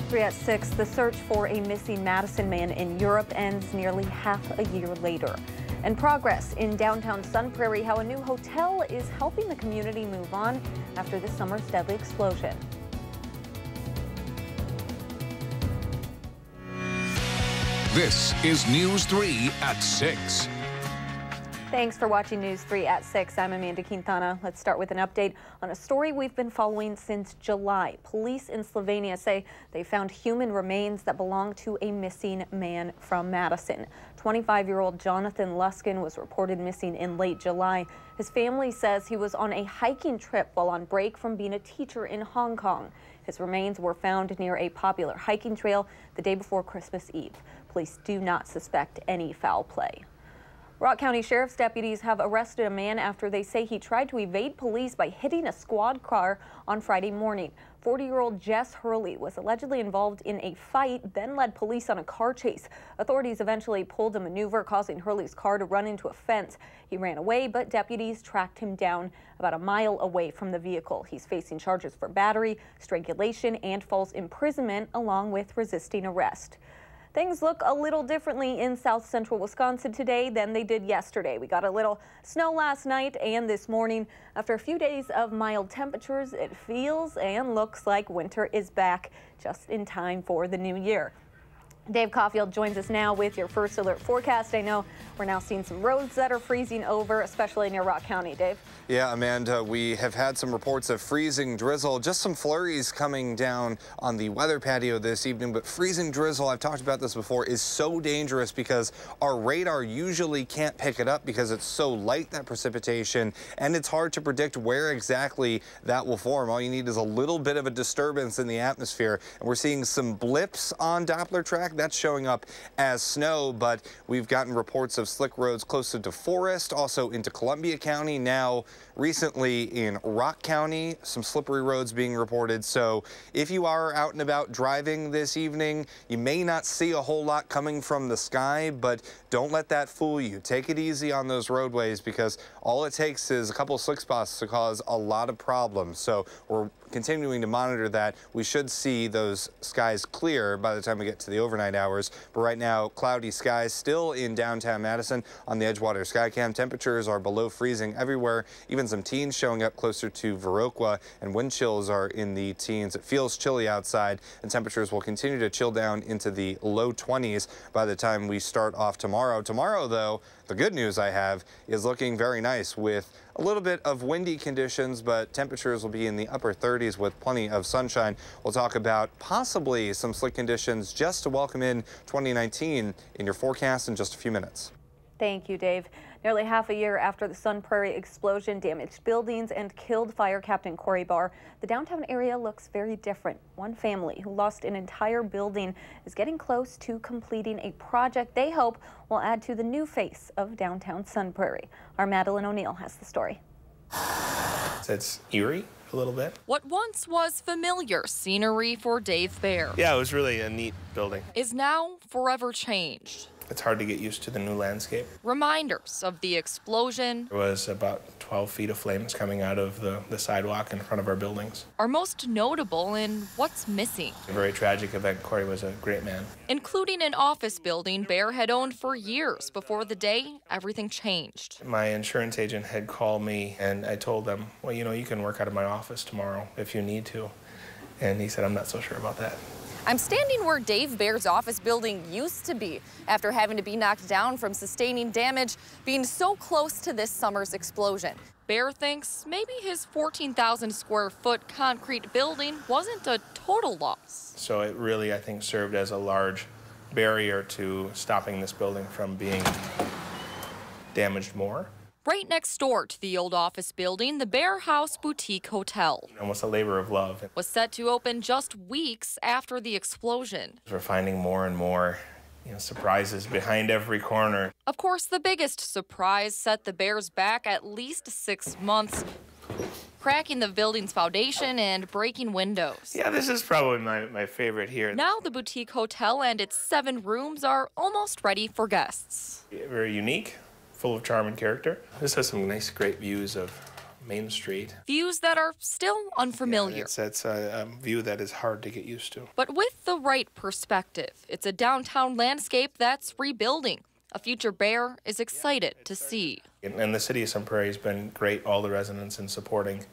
3 at 6, the search for a missing Madison man in Europe ends nearly half a year later. And progress in downtown Sun Prairie, how a new hotel is helping the community move on after this summer's deadly explosion. This is News 3 at 6. Thanks for watching News 3 at 6. I'm Amanda Quintana. Let's start with an update on a story we've been following since July. Police in Slovenia say they found human remains that belong to a missing man from Madison. 25-year-old Jonathan Luskin was reported missing in late July. His family says he was on a hiking trip while on break from being a teacher in Hong Kong. His remains were found near a popular hiking trail the day before Christmas Eve. Police do not suspect any foul play. Rock County Sheriff's deputies have arrested a man after they say he tried to evade police by hitting a squad car on Friday morning. 40-year-old Jess Hurley was allegedly involved in a fight, then led police on a car chase. Authorities eventually pulled a maneuver, causing Hurley's car to run into a fence. He ran away, but deputies tracked him down about a mile away from the vehicle. He's facing charges for battery, strangulation, and false imprisonment, along with resisting arrest. Things look a little differently in south central Wisconsin today than they did yesterday. We got a little snow last night and this morning. After a few days of mild temperatures, it feels and looks like winter is back just in time for the new year. Dave Caulfield joins us now with your first alert forecast. I know we're now seeing some roads that are freezing over, especially near Rock County. Dave? Yeah, Amanda, we have had some reports of freezing drizzle, just some flurries coming down on the weather patio this evening, but freezing drizzle, I've talked about this before, is so dangerous because our radar usually can't pick it up because it's so light, that precipitation, and it's hard to predict where exactly that will form. All you need is a little bit of a disturbance in the atmosphere, and we're seeing some blips on Doppler track. That's showing up as snow, but we've gotten reports of slick roads closer to Forest, also into Columbia County, now recently in Rock County, some slippery roads being reported. So if you are out and about driving this evening, you may not see a whole lot coming from the sky, but don't let that fool you. Take it easy on those roadways because all it takes is a couple of slick spots to cause a lot of problems. So we're continuing to monitor that. We should see those skies clear by the time we get to the overnight hours. But right now, cloudy skies still in downtown Madison on the Edgewater Skycam. Temperatures are below freezing everywhere. Even some teens showing up closer to Viroqua, and wind chills are in the teens. It feels chilly outside, and temperatures will continue to chill down into the low 20s by the time we start off tomorrow. Tomorrow, though, the good news I have is looking very nice with a little bit of windy conditions, but temperatures will be in the upper 30s with plenty of sunshine. We'll talk about possibly some slick conditions just to welcome in 2019 in your forecast in just a few minutes. Thank you, Dave. Nearly half a year after the Sun Prairie explosion damaged buildings and killed Fire Captain Corey Barr, the downtown area looks very different. One family who lost an entire building is getting close to completing a project they hope will add to the new face of downtown Sun Prairie. Our Madeline O'Neill has the story. It's eerie a little bit. What once was familiar scenery for Dave Bear. Yeah, it was really a neat building. Is now forever changed. It's hard to get used to the new landscape. Reminders of the explosion. There was about 12 feet of flames coming out of the sidewalk in front of our buildings. Are most notable in what's missing. A very tragic event. Corey was a great man. Including an office building Bear had owned for years before the day everything changed. My insurance agent had called me and I told them, well, you know, you can work out of my office tomorrow if you need to. And he said, I'm not so sure about that. I'm standing where Dave Bear's office building used to be after having to be knocked down from sustaining damage being so close to this summer's explosion. Bear thinks maybe his 14,000 square foot concrete building wasn't a total loss. So it really, I think, served as a large barrier to stopping this building from being damaged more. Right next door to the old office building, the Bear House Boutique Hotel. Almost a labor of love. Was set to open just weeks after the explosion. We're finding more and more surprises behind every corner. Of course, the biggest surprise set the Bears back at least 6 months, cracking the building's foundation and breaking windows. Yeah, this is probably my favorite here. Now the boutique hotel and its 7 rooms are almost ready for guests. Very unique, full of charm and character. This has some nice, great views of Main Street. Views that are still unfamiliar. Yeah, it's a view that is hard to get used to. But with the right perspective, it's a downtown landscape that's rebuilding. A future Bear is excited to see. And the city of Sun Prairie has been great, all the residents, in supporting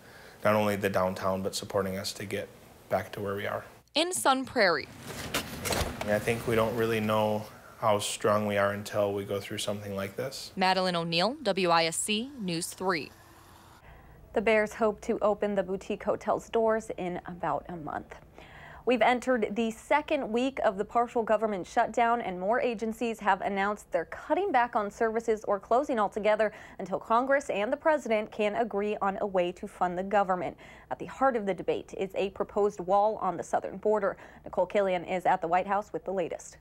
not only the downtown, but supporting us to get back to where we are. In Sun Prairie. I think we don't really know how strong we are until we go through something like this. Madeline O'Neill, WISC News 3. The Bears hope to open the boutique hotel's doors in about a month. We've entered the second week of the partial government shutdown, and more agencies have announced they're cutting back on services or closing altogether until Congress and the president can agree on a way to fund the government. At the heart of the debate is a proposed wall on the southern border. Nicole Killian is at the White House with the latest.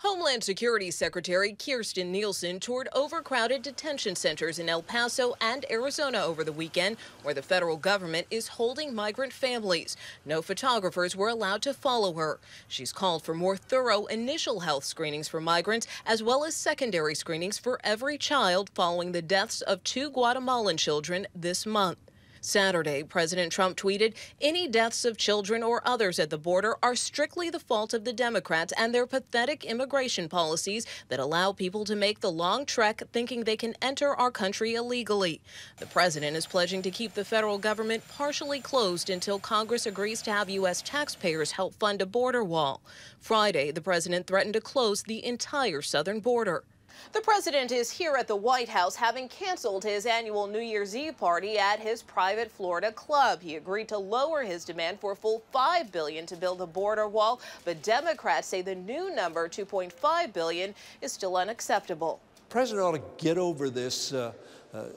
Homeland Security Secretary Kirstjen Nielsen toured overcrowded detention centers in El Paso and Arizona over the weekend, where the federal government is holding migrant families. No photographers were allowed to follow her. She's called for more thorough initial health screenings for migrants, as well as secondary screenings for every child following the deaths of 2 Guatemalan children this month. Saturday, President Trump tweeted, "Any deaths of children or others at the border are strictly the fault of the Democrats and their pathetic immigration policies that allow people to make the long trek thinking they can enter our country illegally." The president is pledging to keep the federal government partially closed until Congress agrees to have U.S. taxpayers help fund a border wall. Friday, the president threatened to close the entire southern border. The president is here at the White House, having canceled his annual New Year's Eve party at his private Florida club. He agreed to lower his demand for a full $5 billion to build a border wall, but Democrats say the new number, $2.5 billion, is still unacceptable. The president ought to get over this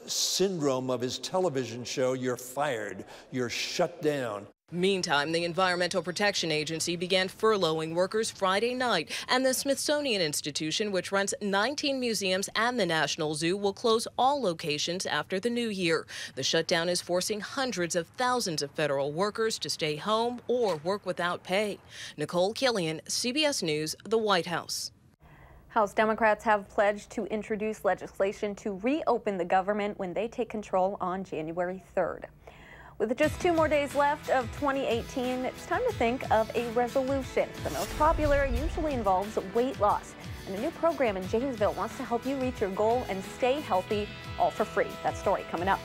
syndrome of his television show, "You're fired, you're shut down." Meantime, the Environmental Protection Agency began furloughing workers Friday night, and the Smithsonian Institution, which runs 19 museums and the National Zoo, will close all locations after the new year. The shutdown is forcing hundreds of thousands of federal workers to stay home or work without pay. Nicole Killian, CBS News, the White House. House Democrats have pledged to introduce legislation to reopen the government when they take control on January 3rd. With just 2 more days left of 2018, it's time to think of a resolution. The most popular usually involves weight loss. And a new program in Janesville wants to help you reach your goal and stay healthy, all for free. That story coming up.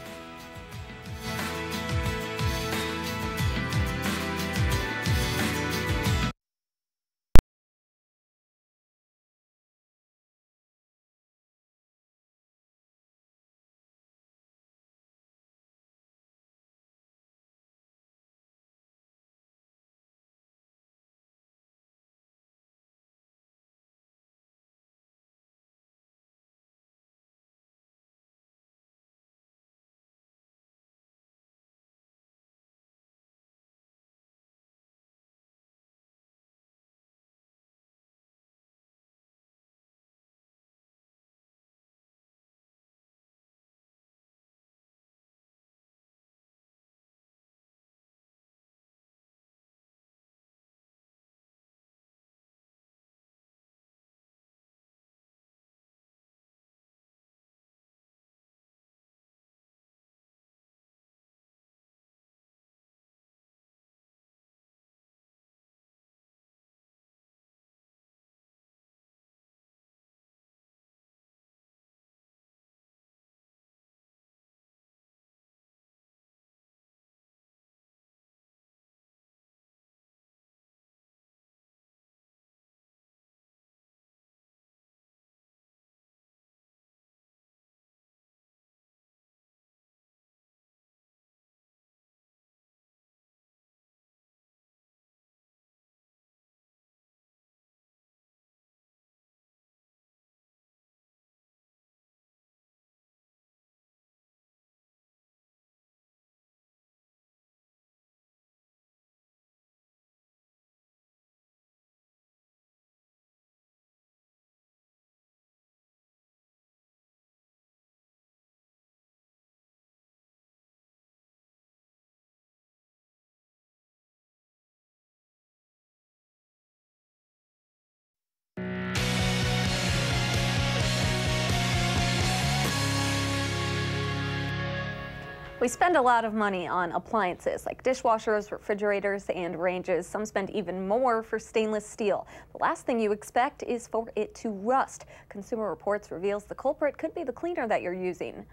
We spend a lot of money on appliances like dishwashers, refrigerators, and ranges. Some spend even more for stainless steel. The last thing you expect is for it to rust. Consumer Reports reveals the culprit could be the cleaner that you're using.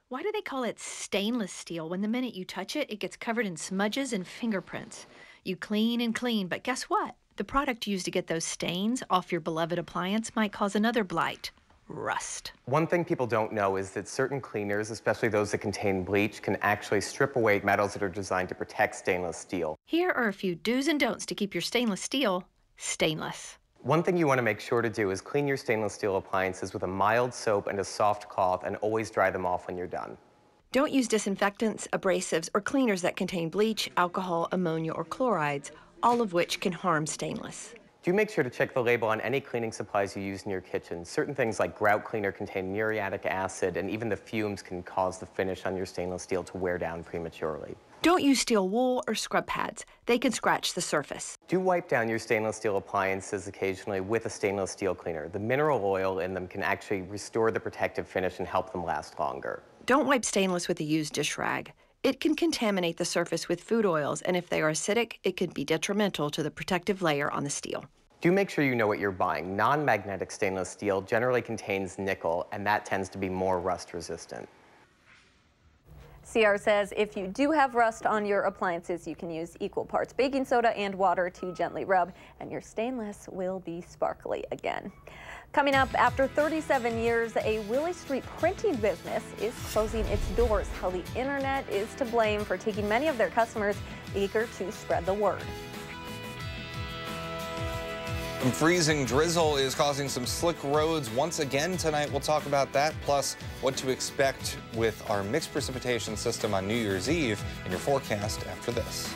Why do they call it stainless steel when the minute you touch it, it gets covered in smudges and fingerprints? You clean and clean, but guess what? The product used to get those stains off your beloved appliance might cause another blight. Rust. One thing people don't know is that certain cleaners, especially those that contain bleach, can actually strip away metals that are designed to protect stainless steel. Here are a few do's and don'ts to keep your stainless steel stainless. One thing you want to make sure to do is clean your stainless steel appliances with a mild soap and a soft cloth, and always dry them off when you're done. Don't use disinfectants, abrasives, or cleaners that contain bleach, alcohol, ammonia, or chlorides, all of which can harm stainless. Do make sure to check the label on any cleaning supplies you use in your kitchen. Certain things like grout cleaner contain muriatic acid, and even the fumes can cause the finish on your stainless steel to wear down prematurely. Don't use steel wool or scrub pads. They can scratch the surface. Do wipe down your stainless steel appliances occasionally with a stainless steel cleaner. The mineral oil in them can actually restore the protective finish and help them last longer. Don't wipe stainless with a used dish rag. It can contaminate the surface with food oils, and if they are acidic, it could be detrimental to the protective layer on the steel. Do make sure you know what you're buying. Non-magnetic stainless steel generally contains nickel, and that tends to be more rust resistant. CR says if you do have rust on your appliances, you can use equal parts baking soda and water to gently rub, and your stainless will be sparkly again. Coming up, after 37 years, a Willie Street printing business is closing its doors. How the internet is to blame for taking many of their customers, eager to spread the word. Freezing drizzle is causing some slick roads once again tonight. We'll talk about that, plus what to expect with our mixed precipitation system on New Year's Eve in your forecast after this.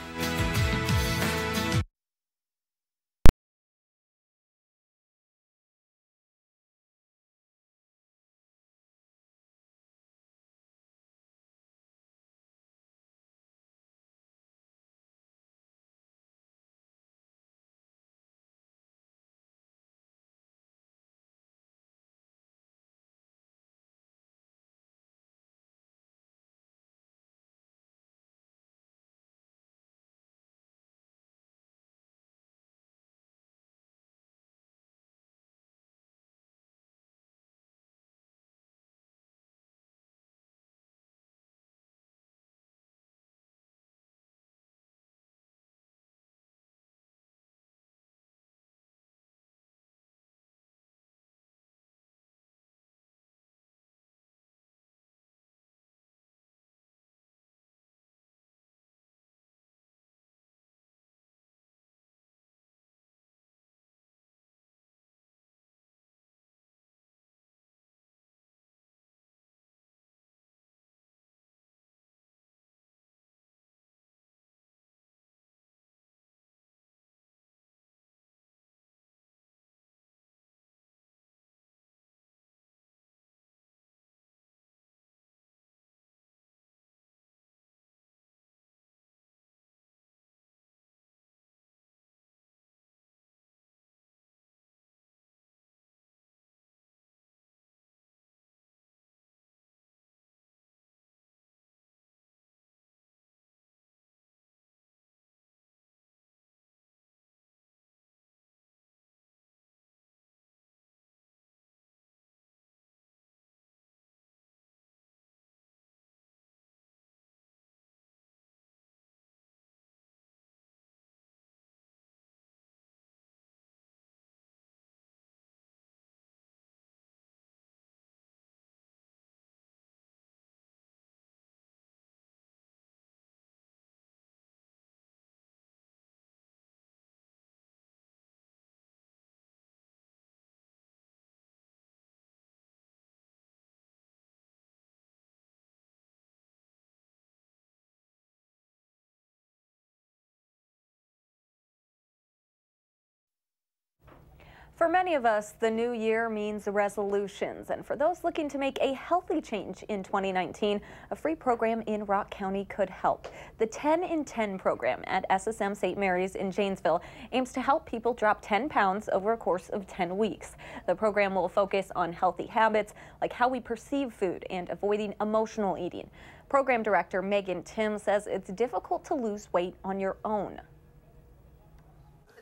For many of us, the new year means resolutions, and for those looking to make a healthy change in 2019, a free program in Rock County could help. The 10 in 10 program at SSM St. Mary's in Janesville aims to help people drop 10 pounds over a course of 10 weeks. The program will focus on healthy habits like how we perceive food and avoiding emotional eating. Program Director Megan Tim says it's difficult to lose weight on your own.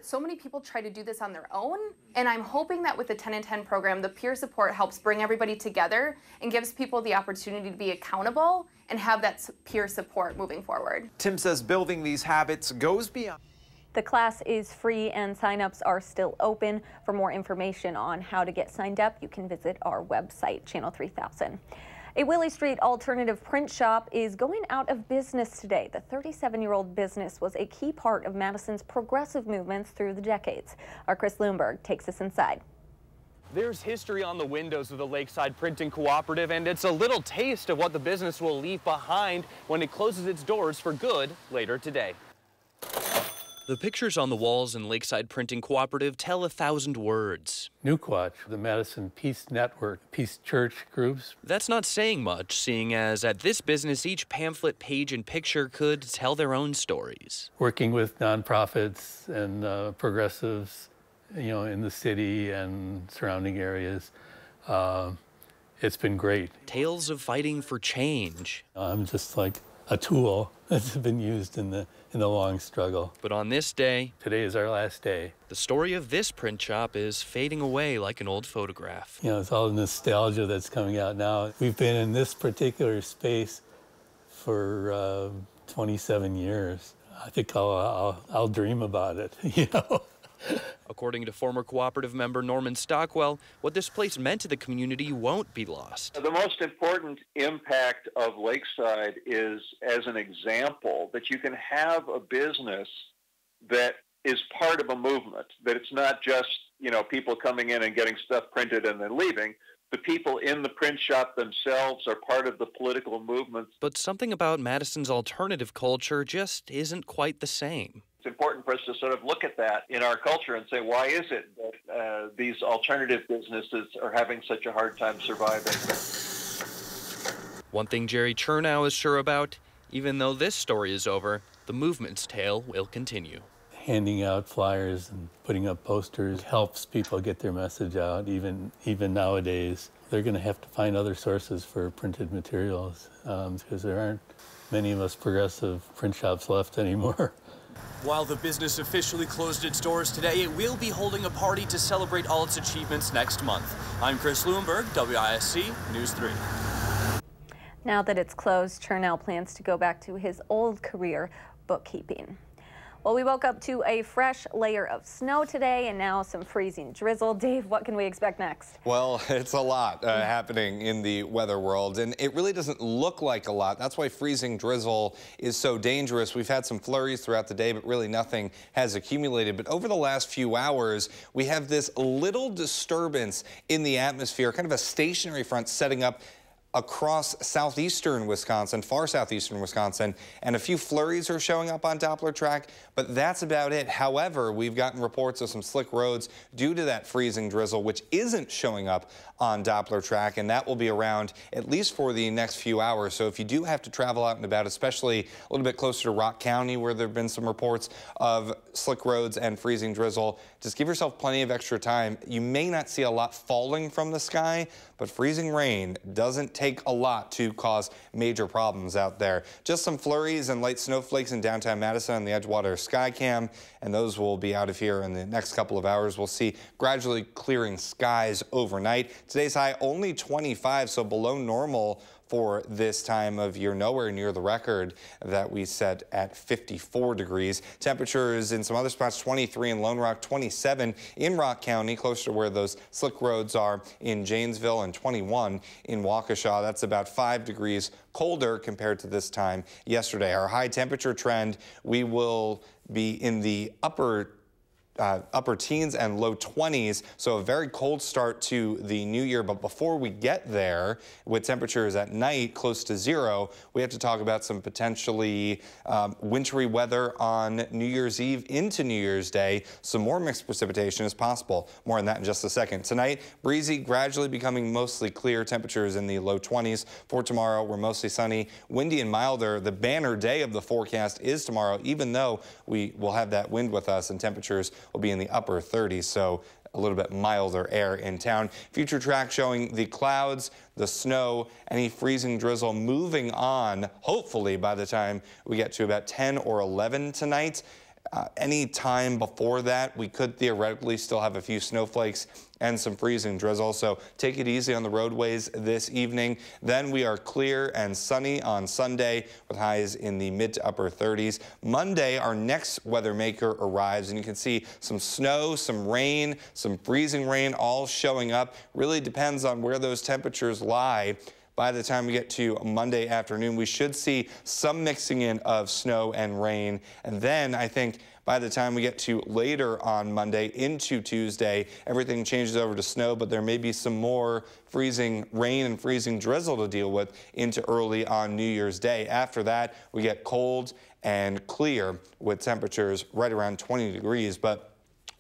So many people try to do this on their own, and I'm hoping that with the 10 in 10 program, the peer support helps bring everybody together and gives people the opportunity to be accountable and have that peer support moving forward. Tim says building these habits goes beyond. The class is free and signups are still open. For more information on how to get signed up, you can visit our website, Channel 3000. A Willie Street alternative print shop is going out of business today. The 37-year-old business was a key part of Madison's progressive movements through the decades. Our Chris Loomberg takes us inside. There's history on the windows of the Lakeside Printing Cooperative, and it's a little taste of what the business will leave behind when it closes its doors for good later today. The pictures on the walls in Lakeside Printing Cooperative tell 1,000 words. Newquatch, the Madison Peace Network, Peace Church groups. That's not saying much, seeing as at this business, each pamphlet, page, and picture could tell their own stories. Working with nonprofits and progressives, in the city and surrounding areas, it's been great. Tales of fighting for change. I'm just like a tool that's been used in the long struggle. But on this day, today is our last day. The story of this print shop is fading away like an old photograph. It's all the nostalgia that's coming out now. We've been in this particular space for 27 years. I think I'll dream about it, According to former cooperative member Norman Stockwell, what this place meant to the community won't be lost. The most important impact of Lakeside is as an example that you can have a business that is part of a movement, that it's not just, people coming in and getting stuff printed and then leaving. The people in the print shop themselves are part of the political movement. But something about Madison's alternative culture just isn't quite the same. It's important for us to sort of look at that in our culture and say, why is it that these alternative businesses are having such a hard time surviving? One thing Jerry Chernow is sure about, even though this story is over, the movement's tale will continue. Handing out flyers and putting up posters helps people get their message out, even nowadays. They're going to have to find other sources for printed materials because there aren't many of us progressive print shops left anymore. While the business officially closed its doors today, it will be holding a party to celebrate all its achievements next month. I'm Chris Loomberg, WISC News 3. Now that it's closed, Chernow plans to go back to his old career, bookkeeping. Well, we woke up to a fresh layer of snow today and now some freezing drizzle. Dave, what can we expect next? Well, it's a lot happening in the weather world, and it really doesn't look like a lot. That's why freezing drizzle is so dangerous. We've had some flurries throughout the day, but really nothing has accumulated. But over the last few hours, we have this little disturbance in the atmosphere, kind of a stationary front setting up across southeastern Wisconsin, far southeastern Wisconsin, and a few flurries are showing up on Doppler track, but that's about it. However, we've gotten reports of some slick roads due to that freezing drizzle, which isn't showing up on Doppler track, and that will be around at least for the next few hours. So if you do have to travel out and about, especially a little bit closer to Rock County, where there have been some reports of slick roads and freezing drizzle, just give yourself plenty of extra time. You may not see a lot falling from the sky, but freezing rain doesn't take a lot to cause major problems out there. Just some flurries and light snowflakes in downtown Madison on the Edgewater Skycam, and those will be out of here in the next couple of hours. We'll see gradually clearing skies overnight. Today's high only 25, so below normal for this time of year, nowhere near the record that we set at 54 degrees. Temperatures in some other spots, 23 in Lone Rock, 27 in Rock County, closer to where those slick roads are in Janesville, and 21 in Waukesha. That's about 5 degrees colder compared to this time yesterday. Our high temperature trend, we will be in the upper upper teens and low 20s, so a very cold start to the new year. But before we get there, with temperatures at night close to 0, we have to talk about some potentially wintry weather on New Year's Eve into New Year's Day. Some more mixed precipitation is possible. More on that in just a second. Tonight, breezy, gradually becoming mostly clear. Temperatures in the low 20s. For tomorrow, we're mostly sunny, windy and milder. The banner day of the forecast is tomorrow, even though we will have that wind with us, and temperatures will be in the upper 30s, so a little bit milder air in town. Future track showing the clouds, the snow, any freezing drizzle moving on, hopefully by the time we get to about 10 or 11 tonight. Any time before that, we could theoretically still have a few snowflakes and some freezing drizzle, so take it easy on the roadways this evening. Then we are clear and sunny on Sunday with highs in the mid to upper 30s. Monday, our next weather maker arrives, and you can see some snow, some rain, some freezing rain all showing up. Really depends on where those temperatures lie. By the time we get to Monday afternoon, we should see some mixing in of snow and rain. And then I think by the time we get to later on Monday into Tuesday, everything changes over to snow, but there may be some more freezing rain and freezing drizzle to deal with into early on New Year's Day. After that, we get cold and clear with temperatures right around 20 degrees. But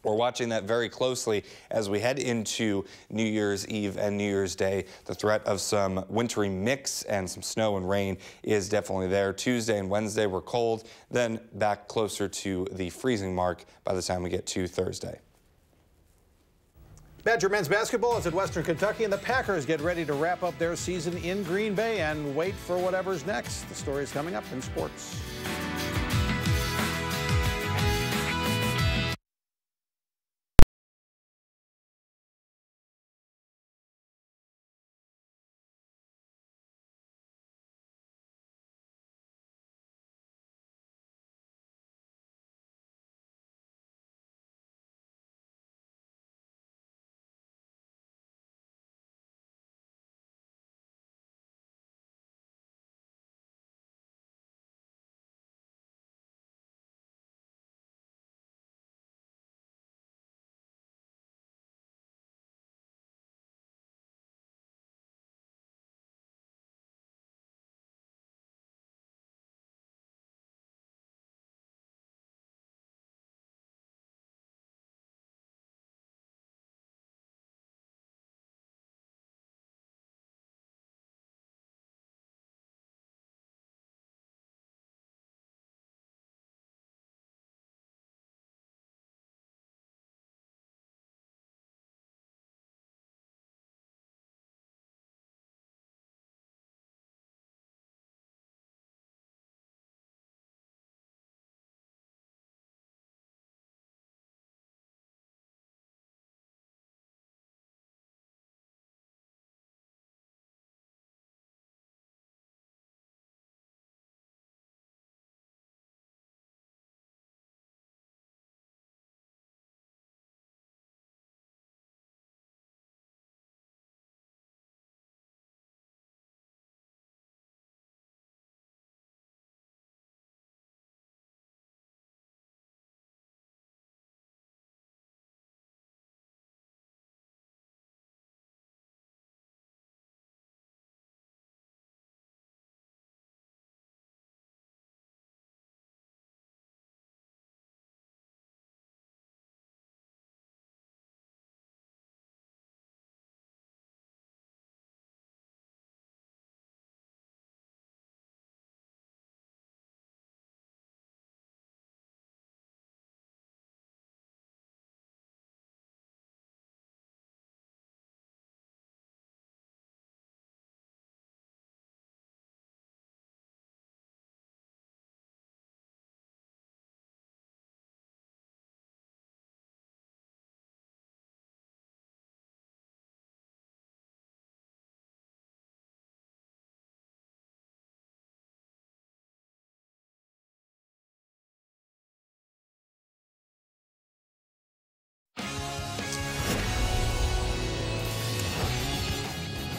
we're watching that very closely as we head into New Year's Eve and New Year's Day. The threat of some wintry mix and some snow and rain is definitely there. Tuesday and Wednesday were cold, then back closer to the freezing mark by the time we get to Thursday. Badger men's basketball is at Western Kentucky, and the Packers get ready to wrap up their season in Green Bay and wait for whatever's next. The story is coming up in sports.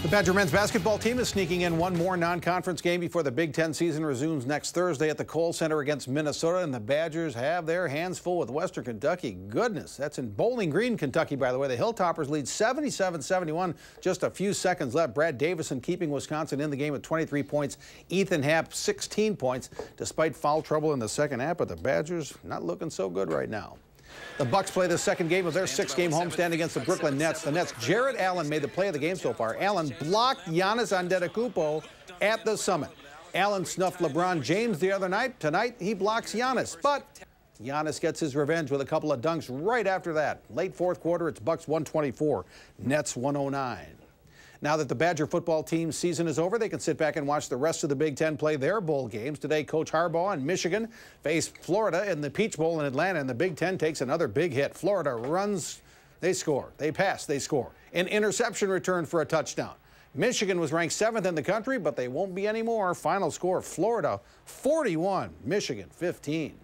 The Badger men's basketball team is sneaking in one more non-conference game before the Big Ten season resumes next Thursday at the Kohl Center against Minnesota, and the Badgers have their hands full with Western Kentucky. Goodness, that's in Bowling Green, Kentucky, by the way. The Hilltoppers lead 77-71, just a few seconds left. Brad Davison keeping Wisconsin in the game with 23 points. Ethan Happ, 16 points, despite foul trouble in the second half, but the Badgers not looking so good right now. The Bucks play the second game of their 6-game homestand against the Brooklyn Nets. The Nets' Jared Allen made the play of the game so far. Allen blocked Giannis Antetokounmpo at the Summit. Allen snuffed LeBron James the other night. Tonight, he blocks Giannis. But Giannis gets his revenge with a couple of dunks right after that. Late fourth quarter, it's Bucks 124, Nets 109. Now that the Badger football team's season is over, they can sit back and watch the rest of the Big Ten play their bowl games. Today, Coach Harbaugh and Michigan face Florida in the Peach Bowl in Atlanta, and the Big Ten takes another big hit. Florida runs, they score. They pass, they score. An interception return for a touchdown. Michigan was ranked 7th in the country, but they won't be anymore. Final score, Florida 41, Michigan 15.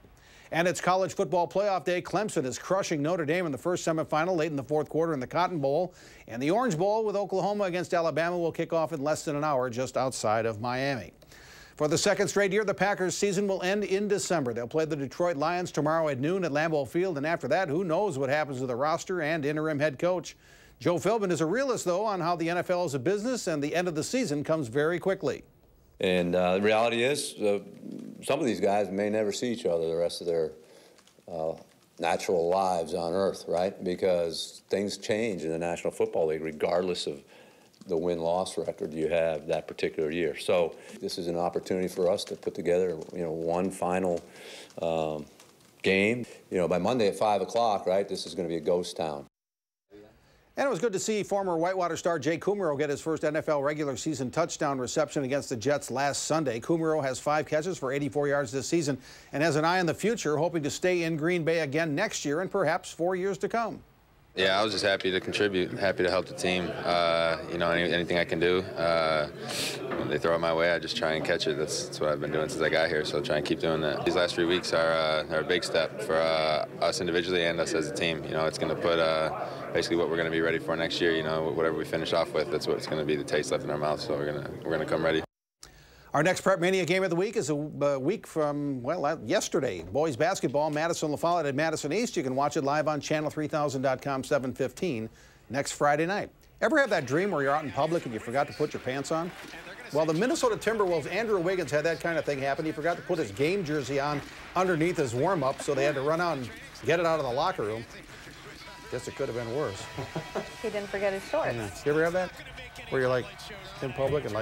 And it's college football playoff day. Clemson is crushing Notre Dame in the first semifinal late in the fourth quarter in the Cotton Bowl. And the Orange Bowl with Oklahoma against Alabama will kick off in less than an hour just outside of Miami. For the second straight year, the Packers' season will end in December. They'll play the Detroit Lions tomorrow at noon at Lambeau Field. And after that, who knows what happens to the roster and interim head coach. Joe Philbin is a realist, though, on how the NFL is a business, and the end of the season comes very quickly. And the reality is, some of these guys may never see each other the rest of their natural lives on Earth, right? Because things change in the National Football League, regardless of the win-loss record you have that particular year. So this is an opportunity for us to put together, one final game. By Monday at 5 o'clock, right? This is going to be a ghost town. And it was good to see former Whitewater star Jay Kumerow get his first NFL regular season touchdown reception against the Jets last Sunday. Kumerow has 5 catches for 84 yards this season and has an eye on the future, hoping to stay in Green Bay again next year and perhaps 4 years to come. Yeah, I was just happy to contribute, happy to help the team. Anything I can do. When they throw it my way, I just try and catch it. That's what I've been doing since I got here, so I'll try and keep doing that. These last 3 weeks are a big step for us individually and us as a team. It's going to put basically what we're going to be ready for next year. Whatever we finish off with, that's what's going to be the taste left in our mouth. So we're going to come ready. Our next Prep Mania game of the week is a week from, yesterday. Boys basketball, Madison will follow it at Madison East. You can watch it live on channel3000.com, 7:15 next Friday night. Ever have that dream where you're out in public and you forgot to put your pants on? Well, the Minnesota Timberwolves' Andrew Wiggins had that kind of thing happen. He forgot to put his game jersey on underneath his warm-up, so they had to run out and get it out of the locker room. Guess it could have been worse. He didn't forget his shorts. Yeah. You ever have that? Where you're like in public and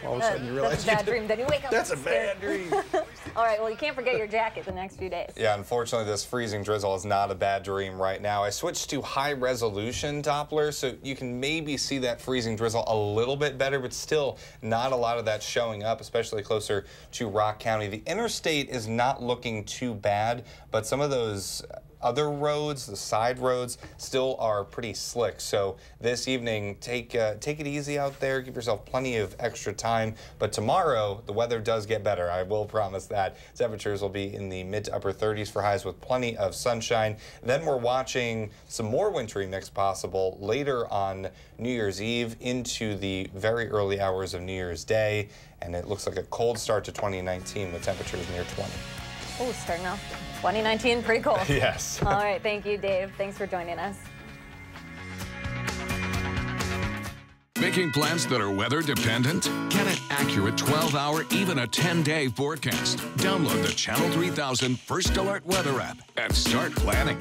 all of a sudden you realize that's a bad dream. Then you wake up. That's a bad dream. All right, well, you can't forget your jacket the next few days. Yeah, unfortunately, this freezing drizzle is not a bad dream right now. I switched to high-resolution Doppler, so you can maybe see that freezing drizzle a little bit better, but still not a lot of that showing up, especially closer to Rock County. The interstate is not looking too bad, but some of those other roads, the side roads, still are pretty slick. So this evening, take it easy out there. Give yourself plenty of extra time. But tomorrow, the weather does get better. I will promise that. Temperatures will be in the mid to upper 30s for highs with plenty of sunshine. Then we're watching some more wintry mix possible later on New Year's Eve into the very early hours of New Year's Day. And it looks like a cold start to 2019 with temperatures near 20. Oh, starting off 2019 pretty cold. Yes. All right, thank you, Dave. Thanks for joining us. Making plans that are weather dependent? Get an accurate 12-hour, even a 10-day forecast. Download the Channel 3000 First Alert Weather app and start planning.